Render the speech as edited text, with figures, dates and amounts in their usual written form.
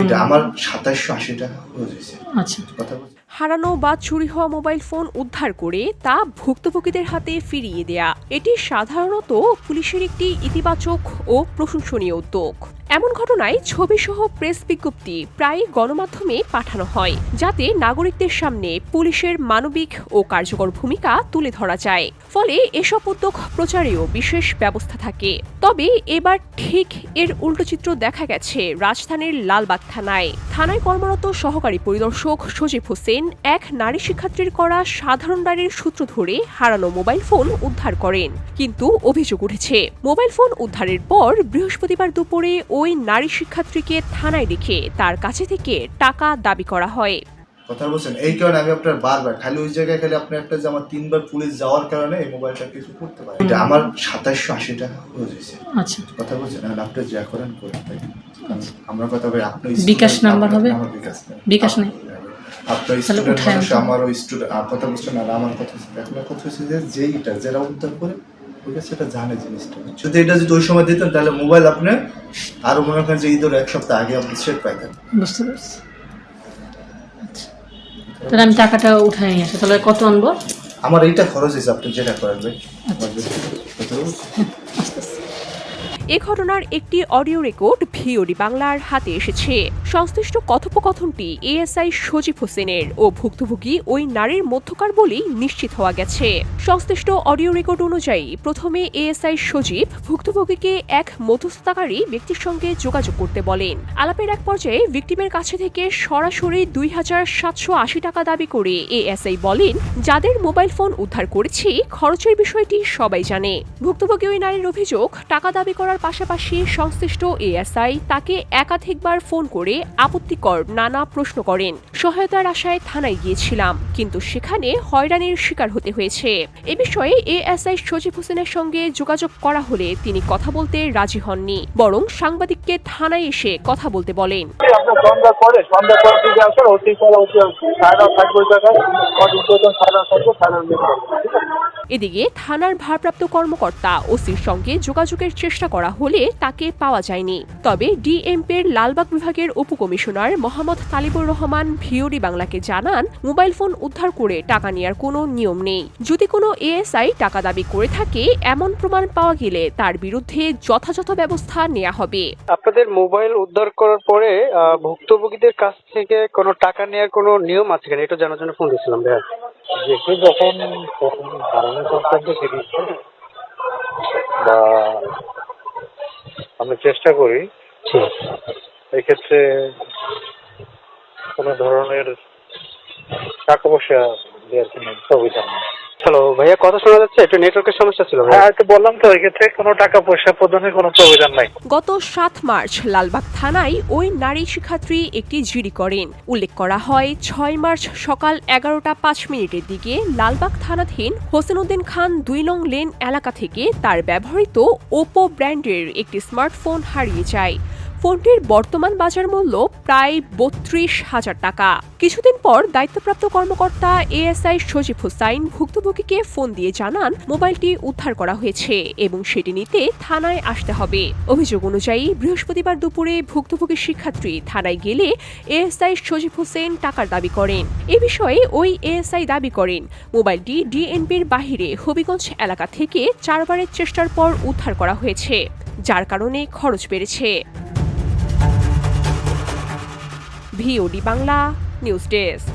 এটা আমার 2780 টাকা খরচ হয়েছে। আচ্ছা, কথা বলছি। হারানো বা চুরি হওয়া মোবাইল ফোন উদ্ধার করে তা ভুক্তভোগীদের হাতে ফিরিয়ে দেয়া এটি সাধারণত পুলিশের একটি ইতিবাচক ও প্রশংসনীয় উদ্যোগ। এমন ঘটনায় ছবিসহ প্রেস বিজ্ঞপ্তি প্রায় গণমাধ্যমে পাঠানো হয়, যাতে নাগরিকদের সামনে পুলিশের মানবিক ও কার্যকর ভূমিকা তুলে ধরা যায়। ফলে এসব উদ্যোগ প্রচারেও বিশেষ ব্যবস্থা থাকে। তবে এবার ঠিক এর উল্টো চিত্র দেখা গেছে রাজধানীর লালবাগ থানায় কর্মরত সহকারী পরিদর্শক সজীব হোসেন এক নারী শিক্ষার্থীর করা সাধারণ ডায়েরির সূত্র ধরে হারানো মোবাইল ফোন উদ্ধার করেন। কিন্তু অভিযোগ উঠেছে, মোবাইল ফোন উদ্ধারের পর বৃহস্পতিবার দুপুরে ওই নারী শিক্ষার্থীকে থানায় রেখে তার কাছে থেকে টাকা দাবি করা হয়। কথা বলছেন, এই কারণে আমি আপনার বারবার খালি ওই জায়গায় খালি আপনি একটা যে আমার 3 বার পুলিশ যাওয়ার কারণে এই মোবাইলটা কিছু করতে পারি। এটা আমার 2780 টাকা খরচ হয়েছে। আচ্ছা, কথা বলছেন, আর আপনি যা করেন করতে পারেন। আমরা কথা বলি, আপনি বিকাশ নাম্বার হবে? আমার বিকাশ নেই। আপনার স্টুডেন্ট মানুষ, আমার ওই স্টুডেন্ট কথা বলছেন, আর আমার কথা হচ্ছে আপনার কথা হচ্ছে যে যেইটা যারা উদ্ধার করে ওই কাছে সেটা জানে জিনিসটা। যদি এটা যদি ওই সময় দিতেন তাহলে মোবাইল আপনি আরো মনে করেন যে ঈদের 1 সপ্তাহ আগে আপনি সেট পাইতেন। বুঝতে পারছি। আচ্ছা, তাহলে আমি টাকাটা উঠাই নিয়ে আসি। তাহলে কত আনবো? আমার এইটা খরচ হয়েছে, আপনি যেটা করেন ভাই। এ ঘটনার একটি অডিও রেকর্ড ভিওডি বাংলার হাতে এসেছে। সংশ্লিষ্ট কথোপকথনটি এএসআই সজীব হোসেনের ও ভুক্তভোগী ওই নারীর মধ্যকার বলেই নিশ্চিত হওয়া গেছে। সংশ্লিষ্ট অডিও রেকর্ড অনুযায়ী প্রথমে এএসআই সজীব ভুক্তভোগীকে এক মধ্যস্থতাকারী ব্যক্তির সঙ্গে যোগাযোগ করতে বলেন। আলাপের এক পর্যায়ে ভিকটিমের কাছে থেকে সরাসরি 2780 টাকা দাবি করে এএসআই বলেন, যাদের মোবাইল ফোন উদ্ধার করেছি খরচের বিষয়টি সবাই জানে। ভুক্তভোগী ওই নারীর অভিযোগ, টাকা দাবি করার পাশাপাশি সংশ্লিষ্ট এএসআই তাকে একাধিকবার ফোন করে আপত্তিকর নানা প্রশ্ন করেন। সহায়তার আশায় থানায় গিয়েছিলাম, কিন্তু সেখানে হয়রানির শিকার হতে হয়েছে। এ বিষয়ে এএসআই সজীব হোসেনের সঙ্গে যোগাযোগ করা হলে তিনি কথা বলতে রাজি হননি, বরং সাংবাদিককে থানায় এসে কথা বলতে বলেন। এদিকে থানার ভারপ্রাপ্ত কর্মকর্তা ওসির সঙ্গে যোগাযোগের চেষ্টা করা হলে তাকে পাওয়া যায়নি। তবে ডিএমপির লালবাগ বিভাগের উপকমিশনার মোহাম্মদ তালিবুর রহমান ভিওডি বাংলাকে জানান, মোবাইল ফোন উদ্ধার করে টাকা নেওয়ার কোনো নিয়ম নেই। যদি কোনো এএসআই টাকা দাবি করে থাকে এমন প্রমাণ পাওয়া গেলে তার বিরুদ্ধে যথাযথ ব্যবস্থা নেওয়া হবে। আপনাদের মোবাইল উদ্ধার করার পরে ভুক্তভোগীদের কাছ থেকে কোনো টাকা নেওয়ার কোনো নিয়ম আছে কিনা এটা জানার জন্য ফোন দিয়েছিলাম ভাইয়া। যেহেতু যখন ধারণা সংক্রান্ত জিনিস বা আমরা চেষ্টা করি, এক্ষেত্রে কোনো ধরনের টাকা পয়সা দেওয়ার কোনো সুবিধা নেই। হ্যালো ভাইয়া, কথা শোনা যাচ্ছে? একটু নেটওয়ার্কের সমস্যা ছিল। হ্যাঁ, তো বললাম তো, এক্ষেত্রে কোনো টাকা পয়সা প্রদানের কোনো প্রয়োজন নাই। গত 7 মার্চ লালবাগ থানায় ওই নারী শিক্ষার্থী একটি জিডি করেন। উল্লেখ করা হয়, 6 মার্চ সকাল 11টা 5 মিনিটের দিকে লালবাগ থানাধীন হোসেনউদ্দিন খান 2 নং লেন এলাকা থেকে তার ব্যবহৃত ওপো ব্র্যান্ডের একটি স্মার্টফোন হারিয়ে যায়। ফোনটির বর্তমান বাজার মূল্য প্রায় 32,000 টাকা। কিছুদিন পর দায়িত্বপ্রাপ্ত কর্মকর্তা এএসআই সজীব হোসাইন ভুক্তভোগীকে ফোন দিয়ে জানান, মোবাইলটি উদ্ধার করা হয়েছে এবং সেটি নিতে থানায় আসতে হবে। অভিযোগ অনুযায়ী বৃহস্পতিবার দুপুরে ভুক্তভোগী শিক্ষার্থী থানায় গেলে এএসআই সজীব হোসেন টাকার দাবি করেন। এ বিষয়ে ওই এএসআই দাবি করেন, মোবাইলটি ডিএনপির বাহিরে হবিগঞ্জ এলাকা থেকে 4 বারের চেষ্টার পর উদ্ধার করা হয়েছে, যার কারণে খরচ বেড়েছে। VOD Bangla news desk.